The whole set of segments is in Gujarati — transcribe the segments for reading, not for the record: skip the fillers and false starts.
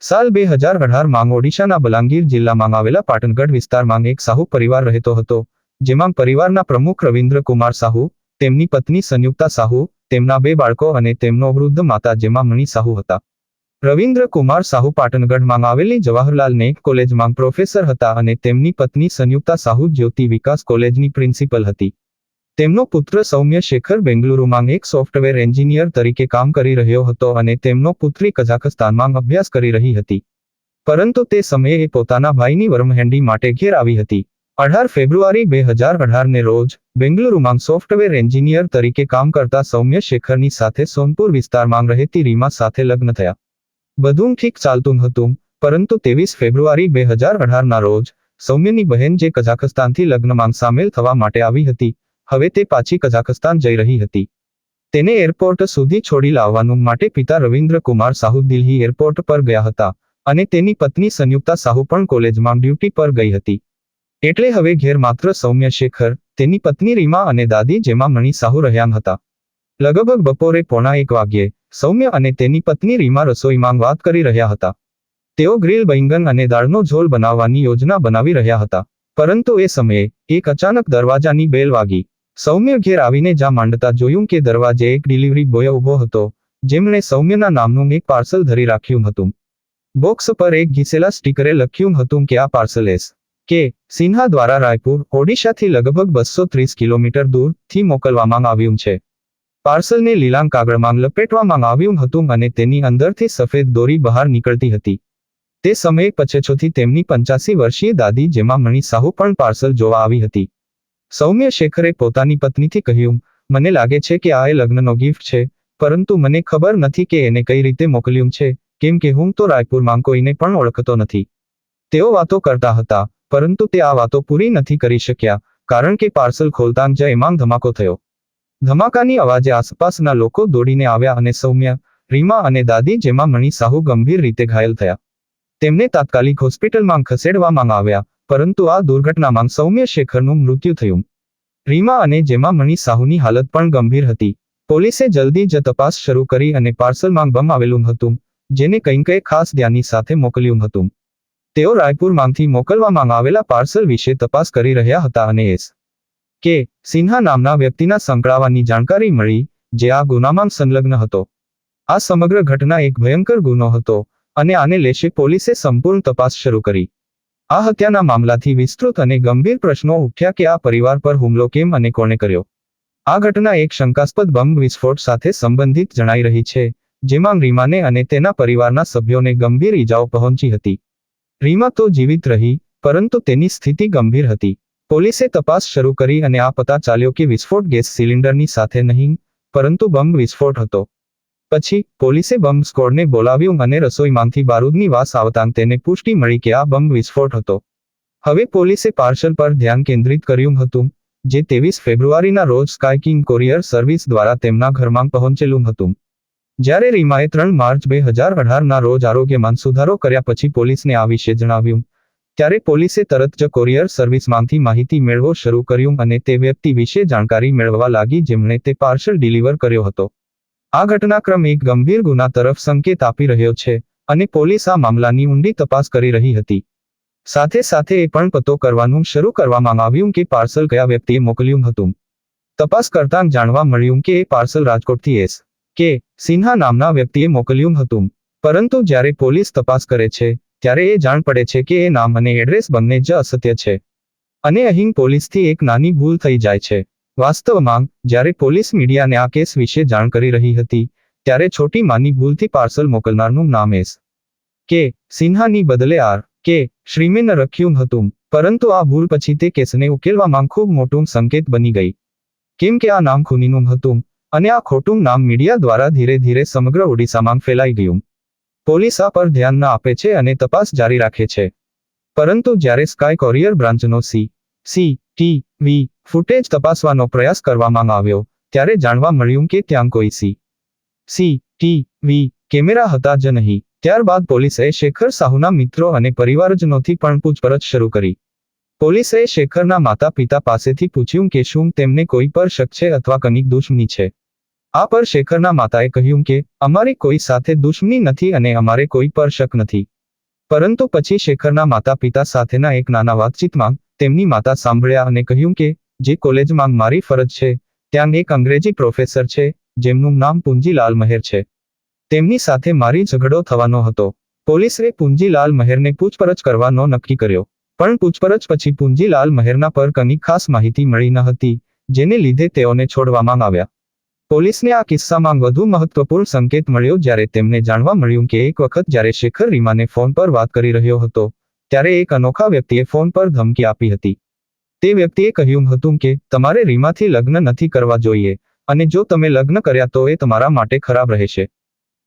સાલ 2018 માં ઓડિશાના બલાંગીર જિલ્લામાં આવેલા પાટણગઢ વિસ્તારમાં એક સાહુ પરિવાર રહેતો હતો, જેમાં પરિવારના પ્રમુખ રવિન્દ્ર કુમાર સાહુ, તેમની પત્ની સંયુક્તા સાહુ, તેમના 2 બાળકો અને તેમનો વૃદ્ધ માતા જેમાં મણી સાહુ હતા. રવિન્દ્ર કુમાર સાહુ પાટણગઢમાં આવેલી જવાહરલાલ નેહરુ કોલેજમાં પ્રોફેસર હતા અને તેમની પત્ની સંયુક્તા સાહુ જ્યોતિ વિકાસ કોલેજની પ્રિન્સિપલ હતી. તેમનો પુત્ર સૌમ્ય શેખર બેંગલુરુમાં એક સોફ્ટવેર એન્જિનિયર તરીકે કામ કરી રહ્યો હતો અને તેમનો પુત્રી કઝાખસ્તાનમાં અભ્યાસ કરી રહી હતી. પરંતુ તે સમયે પોતાના ભાઈની વરમહેંડી માટે ઘેર આવી હતી. 18 ફેબ્રુઆરી 2018 ને રોજ બેંગલુરુમાં સોફ્ટવેર એન્જિનિયર તરીકે કામ કરતા સૌમ્ય શેખરની સાથે સોનપુર વિસ્તારમાં રહેતી રીમા સાથે લગ્ન થયા. બધું ઠીક ચાલતું હતું, પરંતુ 23 ફેબ્રુઆરી 2018 ના રોજ સૌમ્યની બહેન જે કઝાખસ્તાનથી લગ્નમાં સામેલ થવા માટે આવી હતી, હવે તે પાછી કઝાખસ્તાન જઈ રહી હતી. તેને એરપોર્ટ સુધી છોડી લાવવાનું માટે પિતા રવિન્દ્ર કુમાર સાહુ દિલ્હી એરપોર્ટ પર ગયા હતા અને તેની પત્ની સંયુક્તા સાહુ પણ કોલેજમાં ડ્યુટી પર ગઈ હતી. એટલે હવે ઘેર માત્ર સૌમ્ય શેખર, તેની પત્ની રીમા અને દાદી જેમાં મણી સાહુ રહ્યા હતા. લગભગ બપોરે 1:45 વાગ્યે સૌમ્ય અને તેની પત્ની રીમા રસોઈમાં વાત કરી રહ્યા હતા. તેઓ ગ્રીલ बैंगन અને દાળનો ઝોલ બનાવવાની યોજના બનાવી રહ્યા હતા. પરંતુ એ સમયે એક અચાનક દરવાજાની બેલ વાગી. સૌમ્ય ઘેર આવીને જા માંડતા જોયું કે દરવાજે એક ડિલિવરી બોય ઊભો હતો, જેમણે સૌમ્યના નામનું એક પાર્સલ ધરી રાખ્યું હતું. બોક્સ પર એક ઘીસેલા સ્ટીકરે લખ્યું હતું કે આ પાર્સલ કે સિન્હા દ્વારા રાયપુર, ઓડિશાથી લગભગ 230 કિલોમીટર દૂરથી મોકલવામાં આવ્યું છે. પાર્સલને લીલા કાગળમાં લપેટવામાં આવ્યું હતું અને તેની અંદરથી સફેદ દોરી બહાર નીકળતી હતી. તે સમયે પછેછોથી તેમની 85 વર્ષીય દાદી જેમાં મણી સાહુ પણ પાર્સલ જોવા આવી હતી. સૌમ્ય શેખરે પોતાની પત્નીથી કહ્યું, મને લાગે છે કે આ લગ્નનો ગિફ્ટ છે, પરંતુ મને ખબર નથી કે એને કઈ રીતે મોકલ્યું છે, કેમ કે હું તો રાયપુરમાં કોઈને પણ ઓળખતો નથી. તેઓ વાતો કરતા હતા, પરંતુ તે આ વાતો પૂરી નથી કરી શક્યા, કારણ કે પાર્સલ ખોલતાં જ એમાં ધમાકો થયો. ધમાકાની અવાજે આસપાસના લોકો દોડીને આવ્યા અને સૌમ્ય, રીમા અને દાદી જેમાં મણી સાહુ ગંભીર રીતે ઘાયલ થયા. તેમને તાત્કાલિક હોસ્પિટલમાં ખસેડવામાં આવ્યા, પરંતુ આ દુર્ઘટનામાં સૌમ્ય શેખરનું મૃત્યુ થયું. રીમા અને જેમાં મણી સાહુની હાલત પણ ગંભીર હતી. પોલીસે જલ્દી જ તપાસ શરૂ કરી અને પાર્સલમાં બમ આવેલું હતું, જેને કંઈક ખાસ ધ્યાનની સાથે મોકલ્યું હતું. તેઓ રાયપુરમાંથી મોકલવામાં આવેલા પાર્સલ વિશે તપાસ કરી રહ્યા હતા અને કે સિન્હા નામના વ્યક્તિના સંકળાવાની જાણકારી મળી, જે આ ગુનામાં સંલગ્ન હતો. આ સમગ્ર ઘટના એક ભયંકર ગુનો હતો અને આને લેશે પોલીસે સંપૂર્ણ તપાસ શરૂ કરી. આ હત્યાના મામલાથી વિસ્તૃત અને ગંભીર પ્રશ્નો ઉઠ્યા કે આ પરિવાર પર હુમલો કેમ અને કોણે કર્યો. આ ઘટના એક શંકાસ્પદ બોમ્બ વિસ્ફોટ સાથે સંબંધિત જણાઈ રહી છે, જેમાં રીમાને અને તેના પરિવારના સભ્યોને ગંભીર ઈજાઓ પહોંચી હતી. રીમા તો જીવિત રહી, પરંતુ તેની સ્થિતિ ગંભીર હતી. પોલીસે તપાસ શરૂ કરી અને આ પતા ચાલ્યો કે વિસ્ફોટ ગેસ સિલિન્ડરની સાથે નહીં, પરંતુ બોમ્બ વિસ્ફોટ હતો. પછી પોલીસે બોમ્બ સ્ક્વોડને બોલાવ્યું અને રસોઈમાંથી બારૂદની વાસ આવતાં તેને પુષ્ટિ મળી કે આ બોમ્બ વિસ્ફોટ હતો. હવે પોલીસે પાર્સલ પર ધ્યાન કેન્દ્રિત કર્યું હતું, જે 23 ફેબ્રુઆરીના રોજ સ્કાય કિંગ કોરિયર સર્વિસ દ્વારા તેમના ઘરમાં પહોંચેલું હતું. જ્યારે રીમાએ 3 માર્ચ 2018ના રોજ આરોગ્યમાં સુધારો કર્યા પછી પોલીસને આ વિશે જણાવ્યું, ત્યારે પોલીસે તરત જ કોરિયર સર્વિસમાંથી માહિતી મેળવો શરૂ કર્યું અને તે વ્યક્તિ વિશે જાણકારી મેળવવા લાગી જેમણે તે પાર્સલ ડિલિવર કર્યો હતો. આ ઘટનાક્રમ એક ગંભીર ગુના તરફ સંકેત આપી રહ્યો છે અને પોલીસ આ મામલાની ઊંડી તપાસ કરી રહી હતી. સાથે સાથે એ પણ પતો કરવાનું શરૂ કરવામાં આવ્યું કે પાર્સલ કયા વ્યક્તિએ મોકલ્યું હતું. તપાસ કરતાં જાણવા મળ્યું કે એ પાર્સલ રાજકોટથી કે સિન્હા નામના વ્યક્તિએ મોકલ્યું હતું. પરંતુ જ્યારે પોલીસ તપાસ કરે છે, ત્યારે એ જાણ પડે છે કે એ નામ અને એડ્રેસ બંને જ અસત્ય છે. અને અહીં પોલીસથી એક નાની ભૂલ થઈ જાય છે. વાસ્તવમાં, જ્યારે પોલીસ મીડિયાને આ કેસ વિશે જાણ કરી રહી હતી, ત્યારે છોટી માની ભૂલથી પાર્સલ મોકલનારનું નામ કે સિન્હાની બદલે કે શ્રીમેન રખ્યું હતું. પરંતુ આ ભૂલ પછી તે કેસને ઉકેલવામાં ખૂબ મોટું સંકેત બની ગઈ. કેમ કે આ નામ ખૂનીનું હતું અને આ ખોટું નામ મીડિયા દ્વારા ધીરે ધીરે સમગ્ર ઓડિશામાં ફેલાઈ ગયું. પોલીસ આ પર ધ્યાન ન આપે છે અને તપાસ જારી રાખે છે. પરંતુ જ્યારે સ્કાય કોરિયર બ્રાન્ચનો CCTV ફૂટેજ તપાસવાનો પ્રયાસ કરવામાં આવ્યો, ત્યારે જાણવા મળ્યું કે ત્યાં કોઈ CCTV કેમેરા હતા જ નહીં. ત્યારબાદ પોલીસે શેખર સાહુના મિત્રો અને પરિવારજનોથી પણ પૂછપરછ શરૂ કરી. પોલીસે શેખરના માતા પિતા પાસેથી પૂછ્યું કે શું તેમને કોઈ પર શક છે અથવા કનિક દુશ્મની છે. આ પર શેખરના માતાએ કહ્યું કે અમારી કોઈ સાથે દુશ્મની નથી અને અમારે કોઈ પર શક નથી. પરંતુ પછી શેખરના માતા પિતા સાથેના એક નાના વાતચીતમાં તેમની માતા સાંભળ્યા અને કહ્યું કે જે કોલેજમાં મારી ફરજ છે ત્યાં એક અંગ્રેજી પ્રોફેસર છે જેમનું નામ પુંજીલાલ મહેર છે. તેમની સાથે મારી ઝઘડો થવાનો હતો. પોલીસે પુંજીલાલ મહેરને પૂછપરછ કરવાનો નક્કી કર્યો, પણ પૂછપરછ પછી પુંજીલાલ મહેરના પર કંઈ ખાસ માહિતી મળી ન હતી, જેને લીધે તેઓને છોડવામાં આવ્યા. પોલીસને આ કિસ્સામાં વધુ મહત્વપૂર્ણ સંકેત મળ્યો જ્યારે તેમને જાણવા મળ્યું કે એક વખત જ્યારે શેખર રીમાને ફોન પર વાત કરી રહ્યો હતો ત્યારે એક અનોખા વ્યક્તિએ ફોન પર ધમકી આપી હતી. તે વ્યક્તિએ કહ્યું હતું કે તમારે રીમાથી લગ્ન નથી કરવા જોઈએ અને જો તમે લગ્ન કર્યા તો એ તમારા માટે ખરાબ રહેશે.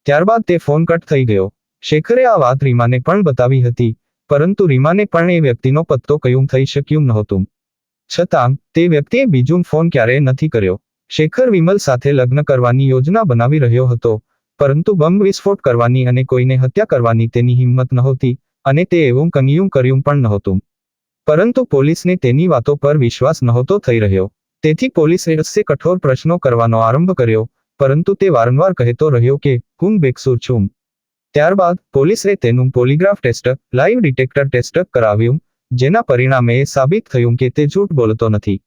ત્યારબાદ તે ફોન કટ થઈ ગયો. શેખરે આ વાત રીમાને પણ બતાવી હતી, પરંતુ રીમાને પણ એ વ્યક્તિનો પત્તો કયું થઈ શક્યું નહોતું. છતાં તે વ્યક્તિએ બીજું ફોન ક્યારેય નથી કર્યો. શેખર વિમલ સાથે લગ્ન કરવાની યોજના બનાવી રહ્યો હતો, પરંતુ બોમ્બ વિસ્ફોટ કરવાની અને કોઈને હત્યા કરવાની તેની હિંમત નહોતી અને તે એવું કંઈયું કર્યું પણ નહોતું. પરંતુ પોલીસને તેની વાતો પર વિશ્વાસ નહોતો થઈ રહ્યો. તેથી પોલીસે રસ્સે કઠોર પ્રશ્નો કરવાનો આરંભ કર્યો, પરંતુ તે વારંવાર કહેતો રહ્યો કે હું બેકસૂર છું. ત્યારબાદ પોલીસે તેનું polygraph test, lie detector test કરાવ્યું, જેના પરિણામે એ સાબિત થયું કે તે જૂઠ બોલતો નથી.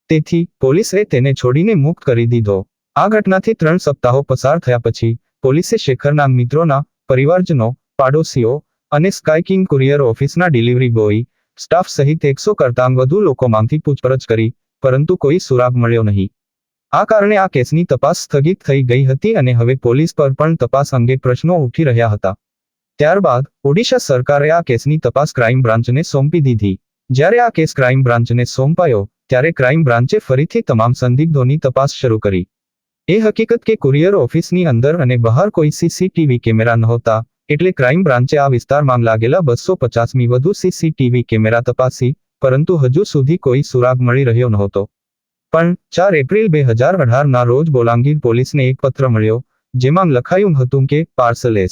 તેથી પોલીસે તેને છોડીને મુક્ત કરી દીધો. આ ઘટનાથી 3 સપ્તાહો પસાર થયા પછી પોલીસે શેખરના મિત્રોના, પરિવારજનો, પાડોશીઓ અને સ્કાય કિંગ કુરિયર ઓફિસના ડિલિવરી બોય, સ્ટાફ સહિત 100 કરતાં વધુ લોકોમાંથી પૂછપરછ કરી, પરંતુ કોઈ સુરાગ મળ્યો નહીં. આ કારણે આ કેસની તપાસ સ્થગિત થઈ ગઈ હતી અને હવે પોલીસ પર પણ તપાસ અંગે પ્રશ્નો ઉઠી રહ્યા હતા. ત્યારબાદ ઓડિશા સરકારે આ કેસની તપાસ ક્રાઇમ બ્રાન્ચને સોંપી દીધી. જ્યારે આ કેસ ક્રાઇમ બ્રાન્ચને સોંપાયો ત્યારે ક્રાઇમ બ્રાન્ચે ફરીથી તમામ સંદિગ્ધોની તપાસ શરૂ કરી. એ હકીકત કે કુરિયર ઓફિસની અંદર અને બહાર કોઈ સીસીટીવી કેમેરા નહોતા, એટલે ક્રાઇમ બ્રાન્ચે આ વિસ્તારમાં લાગેલા 250મી વધુ સીસીટીવી કેમેરા તપાસી, પરંતુ હજુ સુધી કોઈ સુરાગ મળી રહ્યો નહોતો. પણ 4 એપ્રિલ 2018ના રોજ બોલાંગીર પોલીસને એક પત્ર મળ્યો, જેમાં લખાયું હતું કે પાર્સલ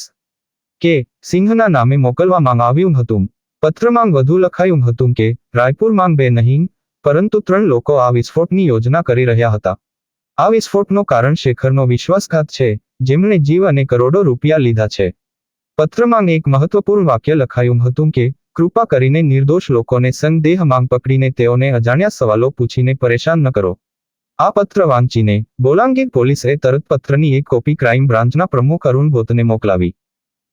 કે સિંહના નામે મોકલવામાં આવ્યું હતું. પત્રમાં વધુ લખાયું હતું કે રાયપુરમાં 2 નહીં, પરંતુ 3 લોકો આ વિસ્ફોટની યોજના કરી રહ્યા હતા. આ વિસ્ફોટનું કારણ શેખરનો વિશ્વાસઘાત છે, જેમણે જીવ અને કરોડો રૂપિયા લીધા છે. પત્રમાં એક મહત્વપૂર્ણ વાક્ય લખાયું હતું કે કૃપા કરીને નિર્દોષ લોકોને સંદેહમાં પકડીને તેઓને અજાણ્યા સવાલો પૂછીને પરેશાન ન કરો. આ પત્ર વાંચીને બોલાંગીર પોલીસે તરત પત્રની એક કોપી ક્રાઇમ બ્રાન્ચના પ્રમુખ અરુણ ભોતને મોકલાવી.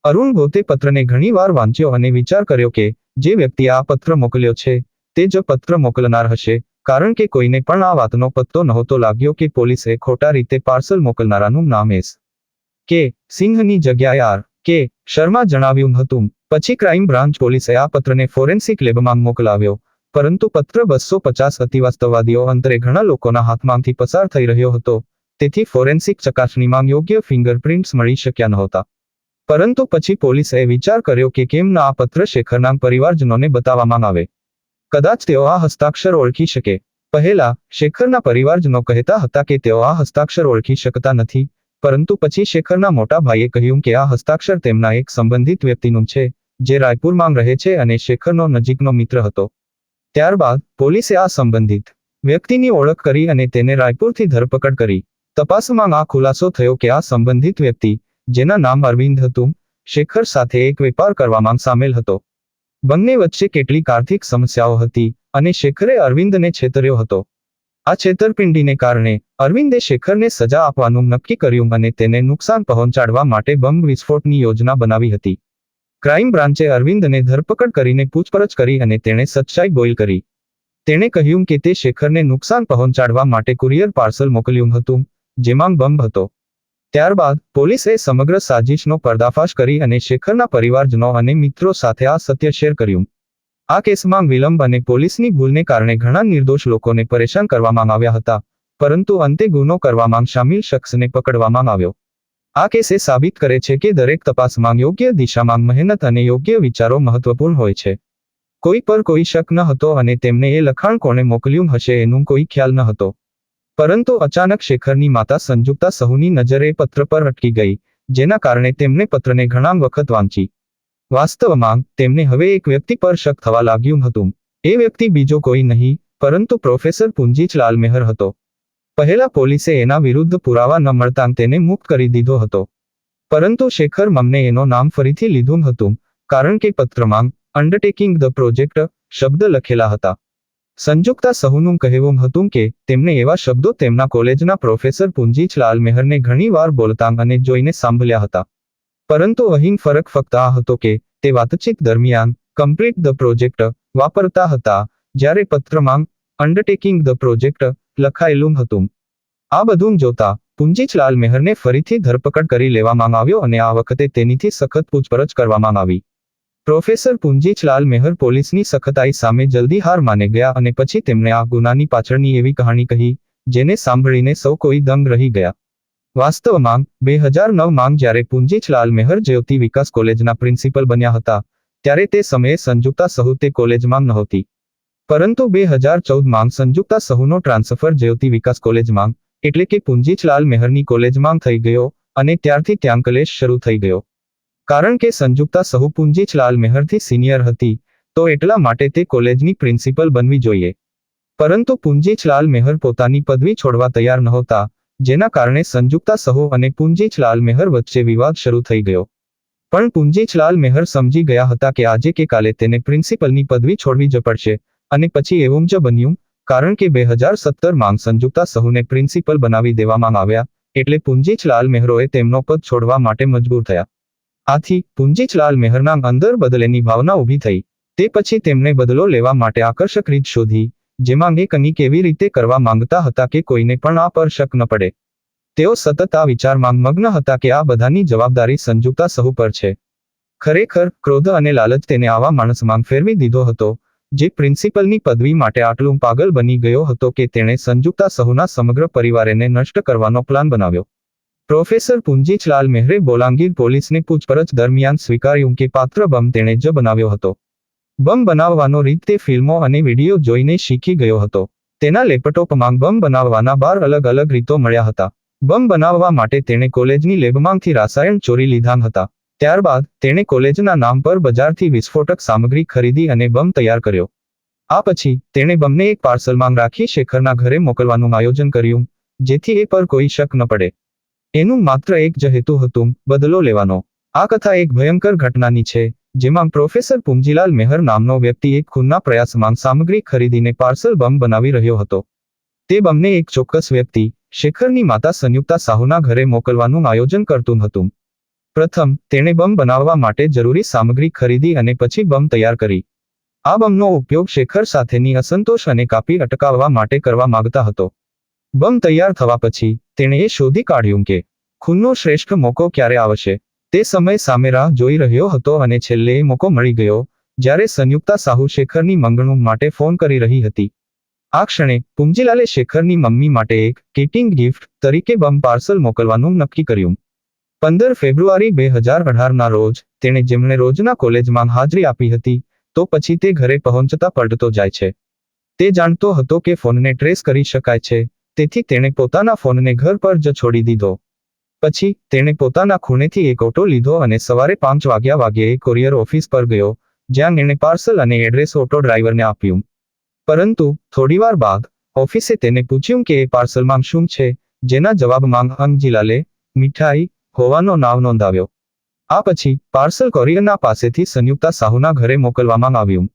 અરુણ ભોતે પત્રને ઘણીવાર વાંચ્યો અને વિચાર કર્યો કે જે વ્યક્તિએ આ પત્ર મોકલ્યો છે તે જ પત્ર મોકલનાર હશે, કારણ કે કોઈને પણ આ વાતનો પત્તો નહોતો લાગ્યો કે પોલીસે ખોટા રીતે પાર્સલ મોકલનારાનું નામ કે સિંહની જગ્યાએ કે શર્મા જણાવ્યું હતું. પછી ક્રાઇમ બ્રાન્ચ પોલીસે આ પત્રને ફોરેન્સિક લેબમાં મોકલાવ્યો, પરંતુ પત્ર 250 અતિવાસ્તવવાદીઓ અંતરે ઘણા લોકોના હાથમાંથી પસાર થઈ રહ્યો હતો, તેથી ફોરેન્સિક ચકાસણીમાં યોગ્ય ફિંગરપ્રિન્ટ્સ મળી શક્યા નહોતા. પરંતુ પછી પોલીસે વિચાર કર્યો કે કેમ ન આ પત્ર શેખરના પરિવારજનોને બતાવવામાં આવે. કદાચ તેઓ આ હસ્તાક્ષર ઓળખી શકે. પહેલા શેખરના પરિવારજનો કહેતા હતા કે તેઓ આ હસ્તાક્ષર ઓળખી શકતા નથી, પરંતુ પછી શેખરના મોટા ભાઈએ કહ્યું કે આ હસ્તાક્ષર તેમના એક સંબંધિત વ્યક્તિનું છે, જે રાયપુરમાં રહે છે અને શેખરનો નજીકનો મિત્ર હતો. ત્યારબાદ પોલીસે આ સંબંધિત વ્યક્તિની ઓળખ કરી અને તેને રાયપુરથી ધરપકડ કરી. તપાસમાં આ ખુલાસો થયો કે આ સંબંધિત વ્યક્તિ, જેના નામ અરવિંદ હતું, શેખર સાથે એક વેપાર કરવામાં સામેલ હતો. બંને વચ્ચે કેટલીક આર્થિક સમસ્યાઓ હતી અને શેખરે અરવિંદને છેતર્યો હતો. આ છેતરપિંડીને કારણે અરવિંદે શેખરને સજા આપવાનું નક્કી કર્યું અને તેને નુકસાન પહોંચાડવા માટે બોમ્બ વિસ્ફોટની યોજના બનાવી હતી. ક્રાઇમ બ્રાન્ચે અરવિંદને ધરપકડ કરીને પૂછપરછ કરી અને તેણે સચ્ચાઈ બોલ કરી. તેણે કહ્યું કે તે શેખરને નુકસાન પહોંચાડવા માટે કુરિયર પાર્સલ મોકલ્યું હતું, જેમાં બોમ્બ હતો. ત્યારબાદ પોલીસે સમગ્ર સાજિશનો પર્દાફાશ કરી અને શેખરના પરિવારજનો અને મિત્રો સાથે આ સત્ય શેર કર્યું. આ કેસમાં વિલંબ અને પોલીસની ભૂલને કારણે ઘણા નિર્દોષ લોકોને પરેશાન કરવામાં આવ્યા હતા, પરંતુ અંતે ગુનો કરવામાં શામિલ શખ્સને પકડવામાં આવ્યો. આ કેસે સાબિત કરે છે કે દરેક તપાસમાં યોગ્ય દિશામાં મહેનત અને યોગ્ય વિચારો મહત્વપૂર્ણ હોય છે. કોઈ પર કોઈ શક ન હતો અને તેમને એ લખાણ કોણે મોકલ્યું હશે એનું કોઈ ખ્યાલ ન હતો. પરંતુ અચાનક શેખરની માતા સંજુક્તા સહુની નજર એ પત્ર પર અટકી ગઈ, જેના કારણે તેમને પત્રને ઘણા વખત વાંચી. વાસ્તવમાં તેમને હવે એક વ્યક્તિ પર શક થવા લાગ્યું હતું. એ વ્યક્તિ બીજો કોઈ નહીં, પરંતુ પ્રોફેસર પુંજીલાલ મહેર હતો. પહેલા પોલીસે એના વિરુદ્ધ પુરાવા ન મળતાં તેને મુક્ત કરી દીધો હતો. પરંતુ શેખર મમને એનો નામ ફરીથી લીધું હતું, કારણ કે પત્રમાં અંડરટેકિંગ ધ પ્રોજેક્ટ શબ્દ લખેલા હતા. સંજુક્તા સહુનું કહેવું હતું કે તેમને એવા શબ્દો તેમના કોલેજના પ્રોફેસર પુંજીચલાલ મેહરને ઘણીવાર બોલતા અને જોઈને સાંભળ્યા હતા. પરંતુ અહીં ફરક ફક્ત આ હતો કે તે વાતચીત દરમિયાન કમ્પ્લીટ ધ પ્રોજેક્ટ વાપરતા હતા, જ્યારે પત્રમાં અંડરટેકિંગ ધ પ્રોજેક્ટ લખાયેલું હતું. આ બધું જોતા પુંજીચલાલ મેહરને ફરીથી ધરપકડ કરી લેવામાં આવ્યો અને આ વખતે તેનીથી સખત પૂછપરછ કરવામાં આવી. પ્રોફેસર પુંજીચલાલ મેહર પોલીસની સખતાઈ સામે જલ્દી હાર માની ગયા અને પછી તેમણે આ ગુનાની પાછળની એવી કહાણી કહી, જેને સાંભળીને સૌ કોઈ દંગ રહી ગયા. વાસ્તવમાં 2009માં જ્યારે પુંજીચલાલ મેહર જ્યોતિ વિકાસ કોલેજના પ્રિન્સિપલ બન્યા હતા, ત્યારે તે સમયે સંજુક્તા સહુ તે કોલેજમાં નહોતી. પરંતુ 2014માં સંજુક્તા સહુનો ટ્રાન્સફર જ્યોતિ વિકાસ કોલેજમાં એટલે કે પુંજીચલાલ મેહરની કોલેજમાં થઈ ગયો અને ત્યારથી ત્યાં કલેશ શરૂ થઈ ગયો. કારણ કે સંજુક્તા સહુ પુંજીચલાલ મેહરથી સિનિયર હતી, તો એટલા માટે તે કોલેજની પ્રિન્સિપલ બનવી જોઈએ. પરંતુ પુંજીચલાલ મેહર પોતાની પદવી છોડવા તૈયાર નહોતા, જેના કારણે સંજુક્તા સહુ અને પુંજીચલાલ મેહર વચ્ચે વિવાદ શરૂ થઈ ગયો. પણ પુંજીચલાલ મેહર સમજી ગયા હતા કે આજે કે કાલે તેને પ્રિન્સિપલની પદવી છોડવી જ પડશે, અને પછી એવું જ બન્યું, કારણ કે 2017માં સંજુક્તા સહુને પ્રિન્સિપલ બનાવી દેવામાં આવ્યા, એટલે પુંજીચલાલ મેહરોએ તેમનો પદ છોડવા માટે મજબૂર થયા. આથી પુંજીચલાલ મેહરના અંદર બદલેની ભાવના ઊભી થઈ. તે પછી તેમને બદલો લેવા માટે આકર્ષક રીત શોધી, જેમાં એ કંઈક એવી રીતે કરવા માંગતા હતા કે કોઈને પણ આ પર શક ન પડે. તેઓ સતત આ વિચારમાં મગ્ન હતા કે આ બધાની જવાબદારી સંજુક્તા સહુ પર છે. ખરેખર ક્રોધ અને લાલચ તેને આવા માણસમાં ફેરવી દીધો હતો, જે પ્રિન્સિપલની પદવી માટે આટલું પાગલ બની ગયો હતો કે તેણે સંજુક્તા સહુના સમગ્ર પરિવારને નષ્ટ કરવાનો પ્લાન બનાવ્યો. પ્રોફેસર પુંજીચલાલ મેહરે બોલાંગીર પોલીસને પૂછપરછ દરમિયાન સ્વીકાર્યું કે પાત્ર બમ તેણે જ બનાવ્યો હતો. બમ બનાવવાનો રીત તે ફિલ્મો અને વિડીયો જોઈને શીખી ગયો હતો. તેના લેપટોપમાં બમ બનાવવાના 12 અલગ અલગ રીતો મળ્યા હતા. બમ બનાવવા માટે તેણે કોલેજની લેબમાંથી રાસાયણ ચોરી લીધા હતા. ત્યારબાદ તેણે કોલેજના નામ પર બજારથી વિસ્ફોટક સામગ્રી ખરીદી અને બમ તૈયાર કર્યો. આ પછી તેણે બમને એક પાર્સલમાં રાખી શેખરના ઘરે મોકલવાનું આયોજન કર્યું, જેથી એ પર કોઈ શક ન પડે. એનું માત્ર એક જ હેતુ હતું, બદલો લેવાનો. આ કથા એક ભયંકર ઘટનાની છે, જેમાં પ્રોફેસર પુંજીલાલ મેહર નામનો વ્યક્તિ એક ખૂનના પ્રયાસમાં સામગ્રી ખરીદીને પાર્સલ બમ બનાવી રહ્યો હતો. તે બમને એક ચોક્કસ વ્યક્તિ, શેખરની માતા સંયુક્તા સાહુના ઘરે મોકલવાનું આયોજન કરતું હતું. પ્રથમ તેણે બમ બનાવવા માટે જરૂરી સામગ્રી ખરીદી અને પછી બમ તૈયાર કરી. આ બમનો ઉપયોગ શેખર સાથેની અસંતોષ અને કાપી અટકાવવા માટે કરવા માંગતા હતો. બમ તૈયાર થવા પછી તેણે એ શોધી કાઢ્યું કે ખૂનનો શ્રેષ્ઠ મોકો ક્યારે આવશે. તે સમય સામે રાહ જોઈ રહ્યો હતો અને છેલ્લે એ મોકો મળી ગયો, જ્યારે સંયુક્તા સાહુ શેખરની મંગણું માટે ફોન કરી રહી હતી. આ ક્ષણે પુંજીલાલે શેખરની મમ્મી માટે એક કિટિંગ ગિફ્ટ તરીકે બમ પાર્સલ મોકલવાનું નક્કી કર્યું. 15 ફેબ્રુઆરી 2018ના રોજ તેણે જેમણે રોજના કોલેજમાં હાજરી આપી હતી, તો પછી તે ઘરે પહોંચતા પડતો જાય છે. તે જાણતો હતો કે ફોનને ટ્રેસ કરી શકાય છે, તેથી તેણે પોતાના ફોનને ઘર પર જ છોડી દીધો. પછી તેણે પોતાના ખૂણેથી એક ઓટો લીધો અને સવારે 5 વાગ્યે કોરિયર ઓફિસ પર ગયો, જ્યાં એણે પાર્સલ અને એડ્રેસ ઓટો ડ્રાઈવરને આપ્યું. પરંતુ થોડીવાર બાદ ઓફિસે તેને પૂછ્યું કે એ પાર્સલમાં શું છે, જેના જવાબમાં અંજીલાલે મીઠાઈ હોવાનો નાવ નોંધાવ્યો. આ પછી પાર્સલ કોરિયરના પાસેથી સંયુક્તા સાહુના ઘરે મોકલવામાં આવ્યું.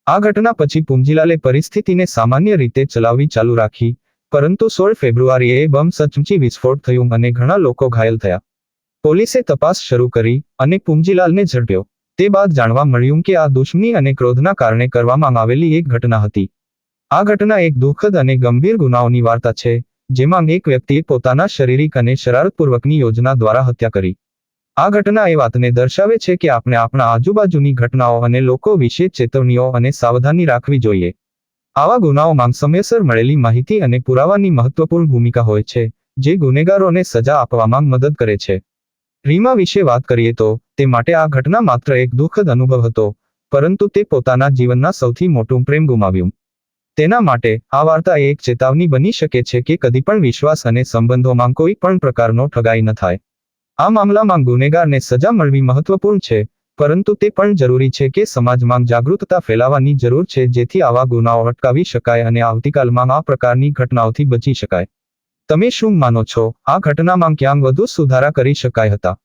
આ ઘટના પછી પુંજીલાલે પરિસ્થિતિને સામાન્ય રીતે ચલાવવી ચાલુ રાખી, પરંતુ 16 ફેબ્રુઆરીએ એ બમ સચમુચી વિસ્ફોટ થયું અને ઘણા લોકો ઘાયલ થયા. પોલીસે તપાસ શરૂ કરી અને પુંજીલાલને ઝડપ્યો. તે બાદ જાણવા મળ્યું કે આ દુશ્મની અને ક્રોધના કારણે કરવામાં આવેલી એક ઘટના હતી. આ ઘટના એક દુઃખદ અને ગંભીર ગુનાઓની વાર્તા છે, જેમાં એક વ્યક્તિએ પોતાના શારીરિક અને શરારતપૂર્વકની યોજના દ્વારા હત્યા કરી. આ ઘટના એ વાતને દર્શાવે છે કે આપણે આપણા આજુબાજુની ઘટનાઓ અને લોકો વિશે ચેતવણીઓ અને સાવધાની રાખવી જોઈએ. આવા ગુનાઓમાં સમયસર મળેલી માહિતી અને પુરાવાની મહત્વપૂર્ણ ભૂમિકા હોય છે, જે ગુનેગારોને સજા આપવામાં મદદ કરે છે. રીમા વિશે વાત કરીએ તો તે માટે આ ઘટના માત્ર એક દુઃખદ અનુભવ હતો, પરંતુ તે પોતાના જીવનના સૌથી મોટું પ્રેમ ગુમાવ્યું. તેના માટે આ વાર્તા એક ચેતવણી બની શકે છે કે કદી પણ વિશ્વાસ અને સંબંધોમાં કોઈ પણ પ્રકારનો ઠગાઈ ન થાય. આ મામલામાં ગુનેગારને સજા મળવી મહત્વપૂર્ણ છે, પરંતુ તે પણ જરૂરી છે કે સમાજમાં જાગૃતતા ફેલાવવાની જરૂર છે, જેથી આવા ગુનાઓ અટકાવી શકાય અને આવતીકાલમાં આ પ્રકારની ઘટનાઓથી બચી શકાય. તમે શું માનો છો? આ ઘટનામાં ક્યાં વધુ સુધારા કરી શકાય હતા?